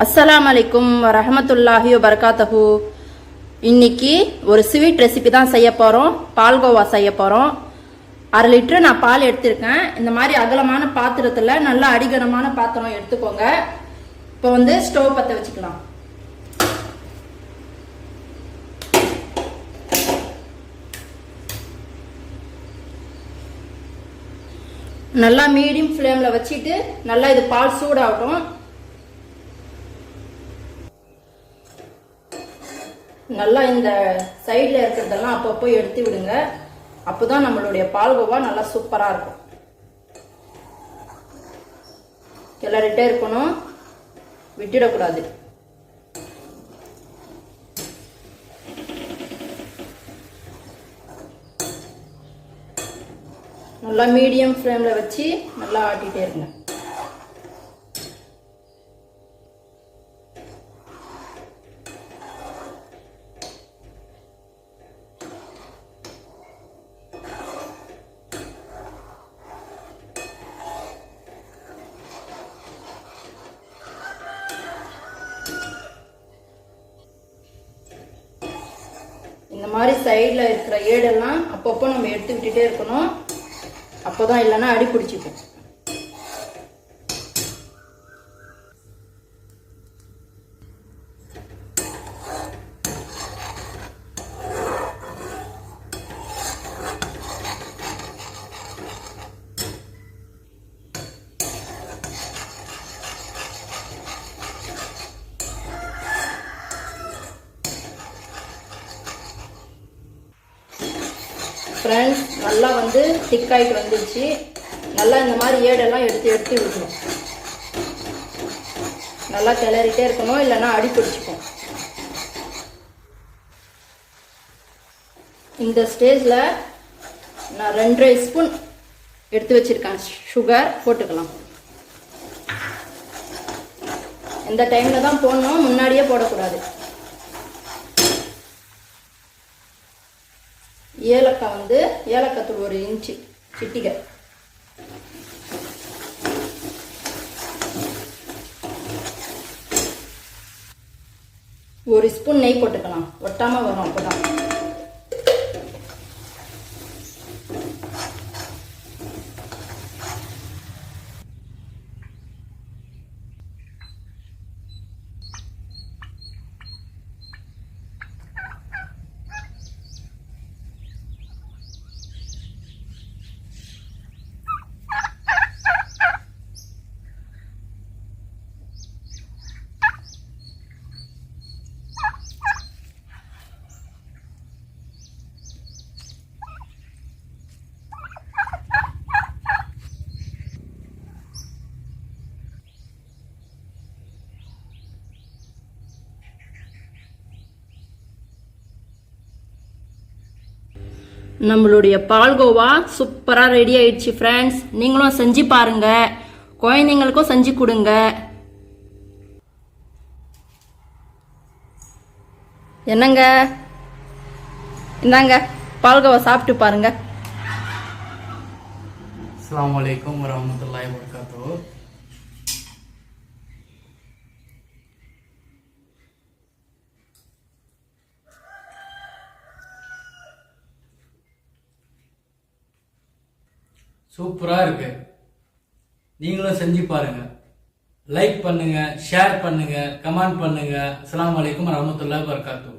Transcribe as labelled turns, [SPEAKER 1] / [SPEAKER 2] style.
[SPEAKER 1] அஸ்ஸலாமு அலைக்கும் வரஹமத்துல்லாஹி வபரகாத்துஹு. இன்னைக்கு ஒரு ஸ்வீட் ரெசிபி தான் செய்ய போகிறோம். பால்கோவா செய்ய போகிறோம். 1/2 லிட்டர் நான் பால் எடுத்திருக்கேன். இந்த மாதிரி அகலமான பாத்திரத்தில் நல்லா அடிகனமான பாத்திரம் எடுத்துக்கோங்க. இப்போ ஸ்டவ் பற்ற வச்சுக்கலாம். நல்லா மீடியம் ஃப்ளேமில் வச்சுட்டு நல்லா இது பால் சூடாகட்டும். நல்லா இந்த சைடில் இருக்கிறதெல்லாம் அப்பப்போ எடுத்து விடுங்க. அப்போதான் நம்மளுடைய பால்கோவா நல்லா சூப்பராக இருக்கும். கிளறிட்டே இருக்கணும், விட்டுடக்கூடாது. நல்லா மீடியம் ஃப்ளேமில் வச்சு நல்லா ஆட்டிகிட்டே இருங்க. இந்த மாதிரி சைடில் இருக்கிற ஏடெல்லாம் அப்பப்போ நம்ம எடுத்து விட்டுட்டே இருக்கணும். அப்போதான் இல்லைன்னா அடி பிடிச்சிக்கும். ஃப்ரெண்ட்ஸ், நல்லா திக்காயிட்டு வந்துடுச்சு. நல்லா இந்த மாதிரி ஏடெல்லாம் எடுத்து விடணும். நல்லா கிளறிட்டே இருக்கணும், இல்லைன்னா அடி பிடிச்சிக்கும். இந்த ஸ்டேஜில் நான் 2.5 ஸ்பூன் எடுத்து வச்சிருக்கேன் சுகர் போட்டுக்கலாம். இந்த டைமில் தான் போடணும், முன்னாடியே போடக்கூடாது. ஏலக்காய் ஏலக்காய் தூள் 1 இன்ச்சு சிட்டிகை. ஒரு ஸ்பூன் நெய் போட்டுக்கலாம், ஒட்டாம வரும். அப்பதான் நம்மளுடைய பால்கோவா சூப்பராக ரெடி ஆயிடுச்சு ஃப்ரெண்ட்ஸ். நீங்களும் செஞ்சு பாருங்க, குழந்தைங்களுக்கும் செஞ்சு கொடுங்க. என்னங்க, இந்தாங்க பால்கோவா சாப்பிட்டு பாருங்க.
[SPEAKER 2] அஸ்ஸலாமு அலைக்கும் வரஹ்மத்துல்லாஹி வபரகாத்துஹு. சூப்பரா இருக்கு. நீங்களும் செஞ்சு பாருங்க. லைக் பண்ணுங்க, ஷேர் பண்ணுங்க, கமெண்ட் பண்ணுங்க. அஸ்ஸலாமு அலைக்கும் வரஹ்மத்துல்லாஹி வபரகாத்துஹு.